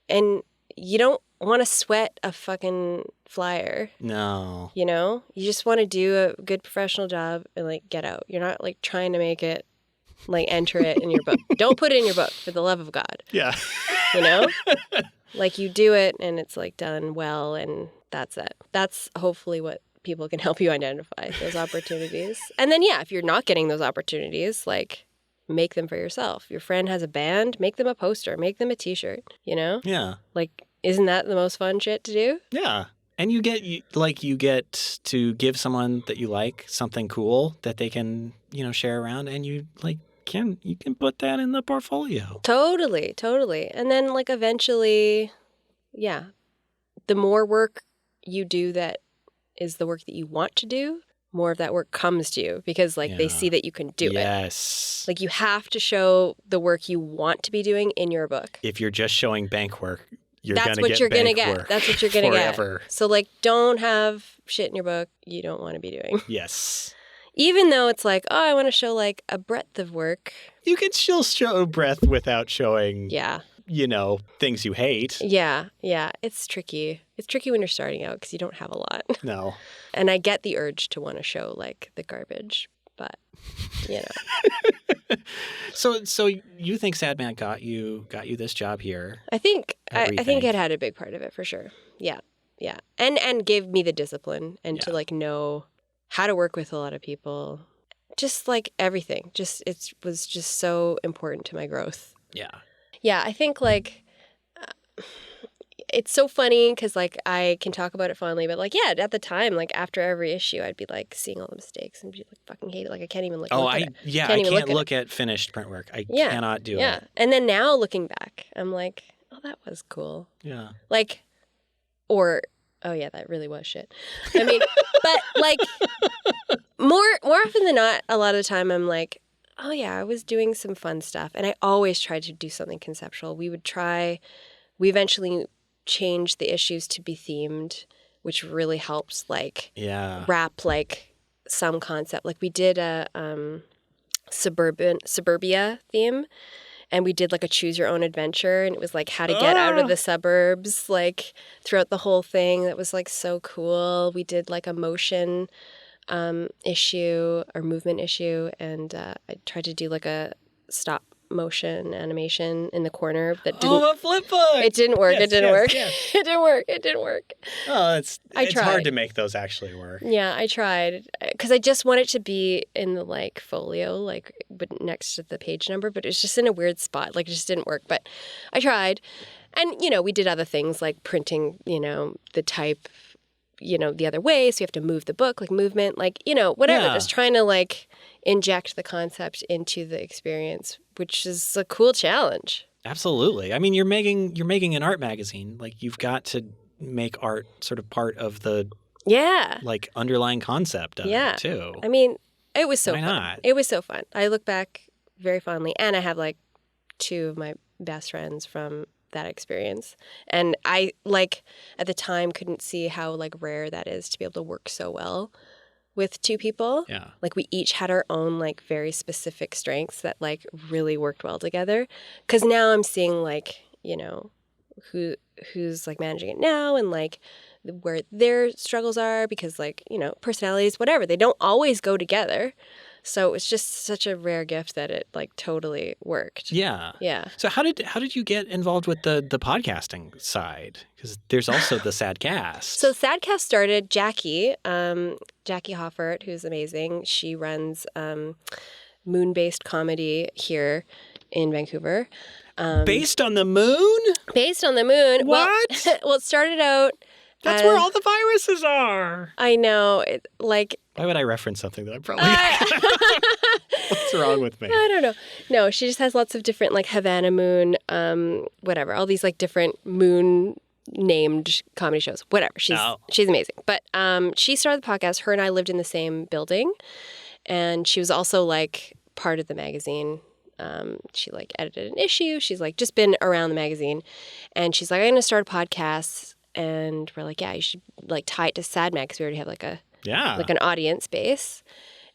and you don't want to sweat a fucking flyer. No. You just want to do a good professional job and like get out. You're not like trying to make it, like enter it in your book. Don't put it in your book, for the love of God. Yeah. Like you do it and it's like done well, and that's it. That's hopefully what people can help you identify, those opportunities. And then, if you're not getting those opportunities, like make them for yourself. Your friend has a band, make them a poster, make them a t-shirt, Yeah. Like, isn't that the most fun shit to do? Yeah. And you get to give someone that you like something cool that they can, share around, and you can put that in the portfolio. Totally. And then like eventually, the more work you do that is the work that you want to do, more of that work comes to you because they see that you can do it. Yes. Like you have to show the work you want to be doing in your book. If you're just showing bank work, That's what you're going to get. That's what you're going to get. So like don't have shit in your book you don't want to be doing. Yes. Even though it's like, oh, I want to show like a breadth of work. You can still show breadth without showing things you hate. Yeah. It's tricky. It's tricky when you're starting out because you don't have a lot. No. And I get the urge to want to show like the garbage but you know. So you think Sad Man got you this job here? I think it had a big part of it for sure. Yeah. Yeah. And gave me the discipline and to like know how to work with a lot of people. Just like everything. It was just so important to my growth. Yeah. Yeah, I think like it's so funny because like I can talk about it fondly, but like at the time, like after every issue, I'd be like seeing all the mistakes and be like fucking hate it. Like I can't even look at it. I can't look at finished print work. I cannot do it. Yeah, and then now looking back, I'm like, oh, that was cool. Yeah. Like, or oh yeah, that really was shit. I mean, but like more often than not, a lot of the time I'm like, oh yeah, I was doing some fun stuff, and I always tried to do something conceptual. We eventually changed the issues to be themed, which really helped like wrap like some concept. Like we did a suburbia theme, and we did like a choose your own adventure, and it was like how to get out of the suburbs like throughout the whole thing. That was like so cool. We did like a motion issue or movement issue, and I tried to do like a stop motion animation in the corner that didn't. A flip book! It didn't work. Yes, it didn't work. Yes. It didn't work. It didn't work. Oh, it's hard to make those actually work. Yeah, I tried because I just want it to be in the like folio, like but next to the page number, but it's just in a weird spot. Like it just didn't work. But I tried, and we did other things like printing, the type, the other way. So you have to move the book, like movement, like whatever. Yeah. Just trying to like inject the concept into the experience, which is a cool challenge. Absolutely. I mean, you're making an art magazine. Like you've got to make art sort of part of the like underlying concept of it too. I mean, it was so Why fun. not? It was so fun. I look back very fondly, and I have like two of my best friends from that experience. And I like at the time couldn't see how like rare that is to be able to work so well with two people. Yeah. Like we each had our own like very specific strengths that like really worked well together. Cause now I'm seeing like, who's like managing it now and like where their struggles are because like, personalities, whatever, they don't always go together. So it was just such a rare gift that it like totally worked. Yeah. Yeah. So how did you get involved with the podcasting side? Because there's also the Sadcast. So Sadcast started Jackie Hoffert, who's amazing. She runs moon-based comedy here in Vancouver. Based on the moon? Based on the moon. What? Well, it started out. That's where all the viruses are. I know. Why would I reference something that I probably... What's wrong with me? I don't know. No, she just has lots of different like Havana Moon, whatever. All these like different moon named comedy shows. Whatever. She's amazing. But she started the podcast. Her and I lived in the same building, and she was also like part of the magazine. She like edited an issue. She's like just been around the magazine, and she's like, I'm going to start a podcast. And we're like, yeah, you should like tie it to Sad Man because we already have like an audience base.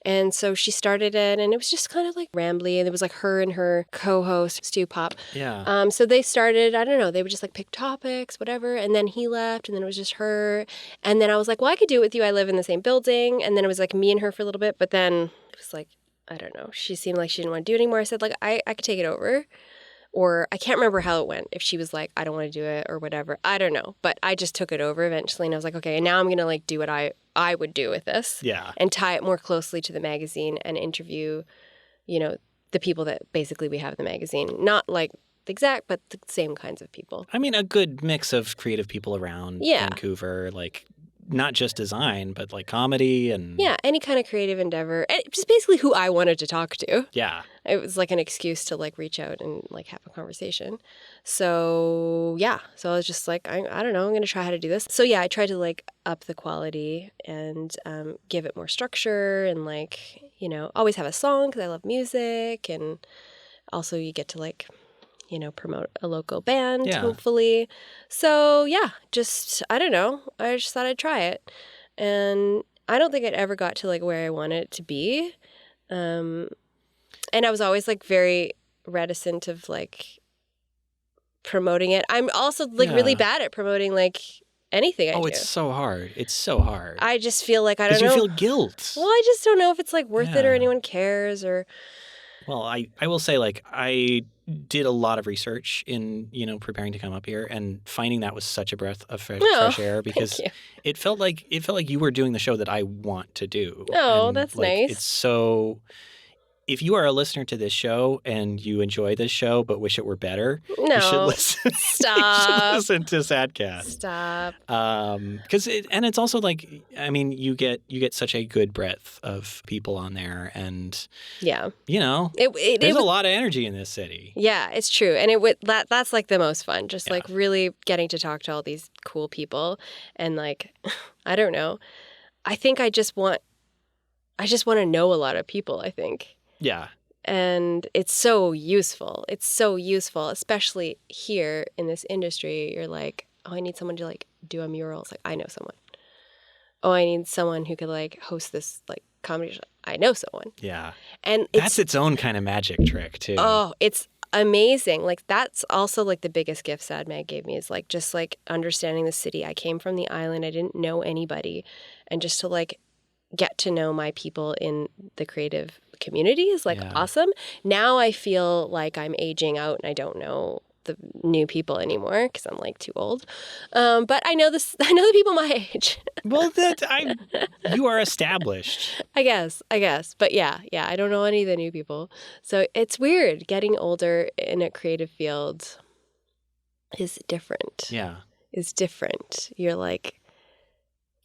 And so she started it, and it was just kind of like rambly, and it was like her and her co-host Stu Pop. Yeah. So they started, I don't know, they would just like pick topics, whatever, and then he left, and then it was just her. And then I was like, well, I could do it with you. I live in the same building. And then it was like me and her for a little bit, but then it was like, I don't know. She seemed like she didn't want to do it anymore. I said like, I could take it over. Or I can't remember how it went. If she was like, I don't want to do it or whatever. I don't know. But I just took it over eventually. And I was like, okay, and now I'm going to like do what I would do with this. Yeah. And tie it more closely to the magazine and interview, the people that basically we have in the magazine. Not like the exact, but the same kinds of people. I mean, a good mix of creative people around Vancouver, like not just design, but like comedy and... Yeah, any kind of creative endeavor. And just basically who I wanted to talk to. Yeah. It was like an excuse to like reach out and like have a conversation. So yeah, so I was just like, I don't know, I'm going to try how to do this. So yeah, I tried to like up the quality and give it more structure and like, always have a song because I love music. And also you get to like, promote a local band, hopefully. So yeah, just, I don't know. I just thought I'd try it. And I don't think it ever got to like where I wanted it to be. And I was always like very reticent of like promoting it. I'm also like really bad at promoting like anything I do. Oh, it's so hard. It's so hard. I just feel like, I don't know. Because you feel guilt. Well, I just don't know if it's like worth it or anyone cares or... Well, I will say, like, I did a lot of research in, preparing to come up here, and finding that was such a breath of fresh air, because it felt like you were doing the show that I want to do. Oh, and, that's like, nice. It's so... If you are a listener to this show and you enjoy this show but wish it were better, you should listen. Stop. You should listen to Sadcast. Stop. Because it's also like, I mean, you get such a good breadth of people on there, and there's a lot of energy in this city. Yeah, it's true, and that's like the most fun. Just like really getting to talk to all these cool people, and like, I don't know, I think I just want to know a lot of people. I think. Yeah. And it's so useful. It's so useful, especially here in this industry. You're like, oh, I need someone to like do a mural. It's like, I know someone. Oh, I need someone who could like host this like comedy show. I know someone. Yeah. And that's its own kind of magic trick too. Oh, it's amazing. Like that's also like the biggest gift Sad Mag gave me is like just like understanding the city. I came from the island. I didn't know anybody. And just to like get to know my people in the creative community is like awesome. Now I feel like I'm aging out and I don't know the new people anymore because I'm like too old. But I know the people my age. Well, you are established. I guess. But yeah, I don't know any of the new people. So it's weird. Getting older in a creative field is different. Yeah. Is different. You're like,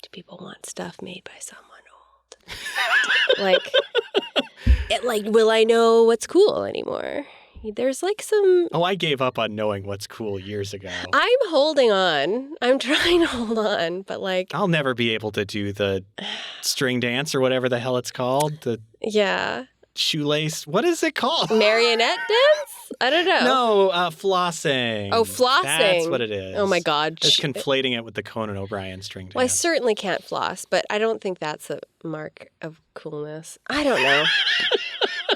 do people want stuff made by someone old? Will I know what's cool anymore? There's like some... Oh, I gave up on knowing what's cool years ago. I'm holding on. I'm trying to hold on, but like... I'll never be able to do the string dance or whatever the hell it's called. Yeah. Shoelace. What is it called? Marionette dance? I don't know. No, flossing. Oh, flossing. That's what it is. Oh my God. Just conflating it with the Conan O'Brien string dance. Well, I certainly can't floss, but I don't think that's a mark of coolness. I don't know.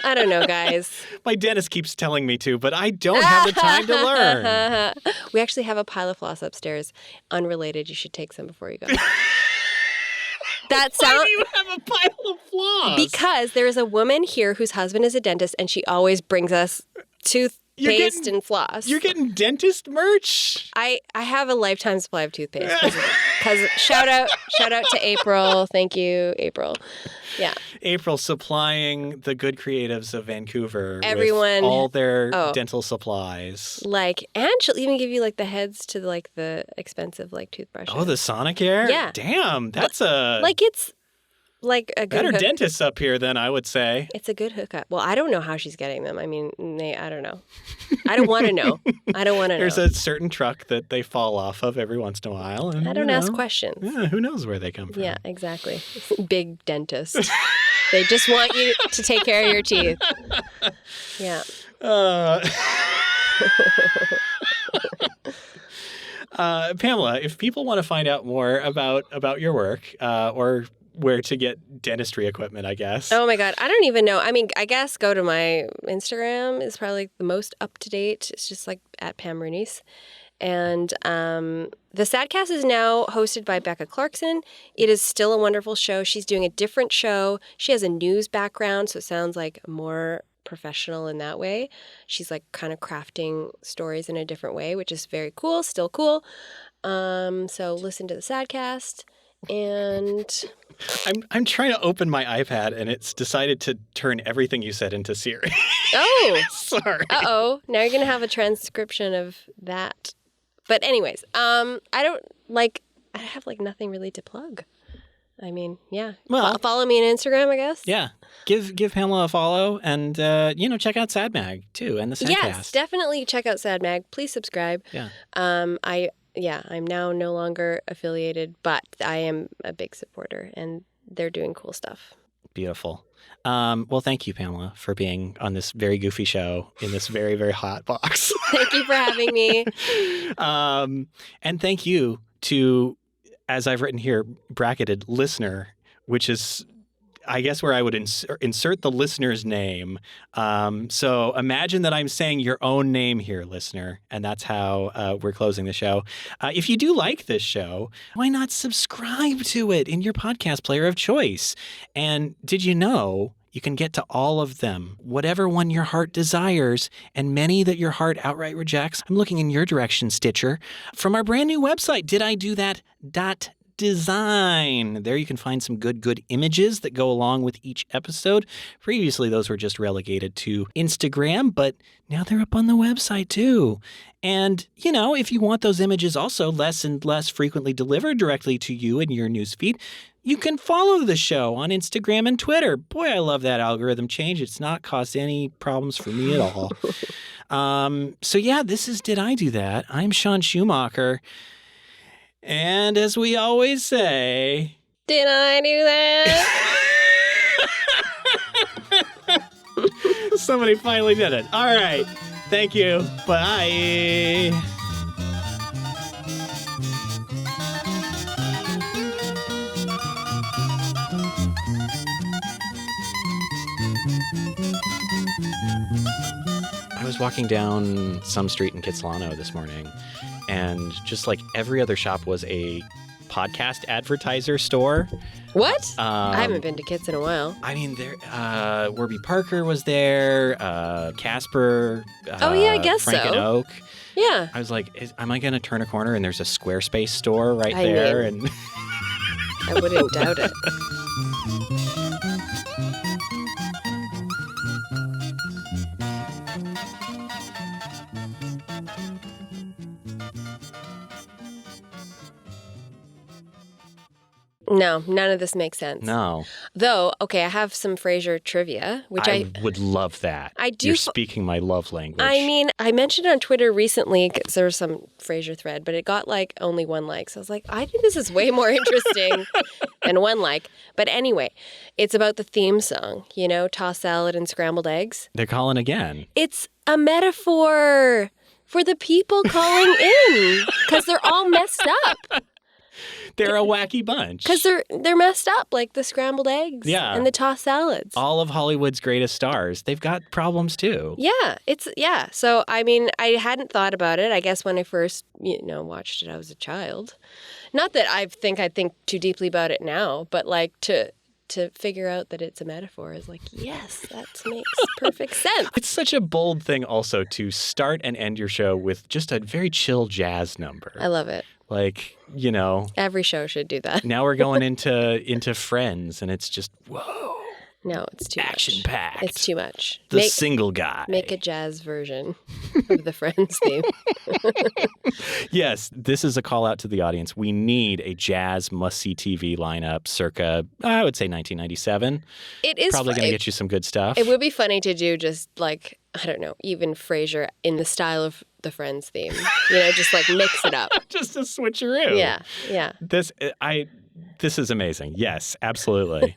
I don't know, guys. My dentist keeps telling me to, but I don't have the time to learn. We actually have a pile of floss upstairs. Unrelated. You should take some before you go. Why do you have a pile of floss? Because there is a woman here whose husband is a dentist, and she always brings us toothpaste and floss. You're getting dentist merch? I have a lifetime supply of toothpaste. Because shout out to April. Thank you, April. Yeah. April supplying the good creatives of Vancouver with all their dental supplies. And she'll even give you like the heads to like the expensive like toothbrushes. Oh, the Sonicare? Yeah. Damn, that's a... it's like a good better dentists up here than I would say. It's a good hookup. Well, I don't know how she's getting them. I mean, I don't know. I don't want to know. There's a certain truck that they fall off of every once in a while. And, I don't ask questions. Yeah, who knows where they come from. Yeah, exactly. Big dentist. They just want you to take care of your teeth. Yeah. Pamela, if people want to find out more about your work or where to get dentistry equipment, I guess. Oh my God. I don't even know. I mean, I guess go to my Instagram is probably the most up to date. It's just like at Pam Rounis. And the Sadcast is now hosted by Becca Clarkson. It is still a wonderful show. She's doing a different show. She has a news background, so it sounds like more professional in that way. She's like kind of crafting stories in a different way, which is very cool, still cool. So listen to the Sadcast. And I'm trying to open my iPad and it's decided to turn everything you said into Siri. Oh. Sorry. Uh-oh. Now you're going to have a transcription of that. But anyways, I have like nothing really to plug. I mean, yeah. Well, follow me on Instagram, I guess. Yeah. Give Pamela a follow and, check out Sad Mag too and the Sadcast. Yes, definitely check out Sad Mag. Please subscribe. Yeah. I'm now no longer affiliated, but I am a big supporter and they're doing cool stuff. Beautiful. Well, thank you, Pamela, for being on this very goofy show in this very, very hot box. Thank you for having me. And thank you to, as I've written here, bracketed listener, which is I guess where I would insert the listener's name. So imagine that I'm saying your own name here, listener, and that's how we're closing the show. If you do like this show, why not subscribe to it in your podcast player of choice? And did you know you can get to all of them, whatever one your heart desires, and many that your heart outright rejects? I'm looking in your direction, Stitcher, from our brand new website, dididothat.design. There you can find some good images that go along with each episode. Previously, those were just relegated to Instagram, but now they're up on the website too. And, if you want those images also less and less frequently delivered directly to you in your newsfeed, you can follow the show on Instagram and Twitter. Boy, I love that algorithm change. It's not caused any problems for me at all. So yeah, this is Did I Do That? I'm Sean Schumacher. And as we always say... Did I do that? Somebody finally did it. All right. Thank you. Bye. I was walking down some street in Kitsilano this morning, and just like every other shop was a podcast advertiser store. What? I haven't been to Kits in a while. I mean, there, Warby Parker was there, Casper. Oh yeah, I guess Frank so. and Oak. Yeah. I was like, am I going to turn a corner and there's a Squarespace store right there? And I wouldn't doubt it. No, none of this makes sense. No. Though, okay, I have some Frasier trivia, which I would love that. I do. You're speaking my love language. I mean, I mentioned on Twitter recently, because there was some Frasier thread, but it got like only 1 like. So I was like, I think this is way more interesting than 1 like. But anyway, it's about the theme song, tossed salad and scrambled eggs. They're calling again. It's a metaphor for the people calling in because they're all messed up. They're a wacky bunch. Because they're messed up, like the scrambled eggs and the tossed salads. All of Hollywood's greatest stars. They've got problems too. Yeah. So, I mean, I hadn't thought about it. I guess when I first, watched it, I was a child. Not that I think too deeply about it now, but like to figure out that it's a metaphor is like, yes, that makes perfect sense. It's such a bold thing also to start and end your show with just a very chill jazz number. I love it. Like, every show should do that. Now we're going into Friends, and it's just, whoa. No, it's too much. Action-packed. It's too much. Single guy. Make a jazz version of the Friends theme. Yes, this is a call out to the audience. We need a jazz must-see TV lineup circa, I would say 1997. It is probably going to get you some good stuff. It would be funny to do just like, I don't know, even Frasier in the style of the Friends theme. Just like mix it up. Just a switcheroo. Yeah. This is amazing. Yes, absolutely.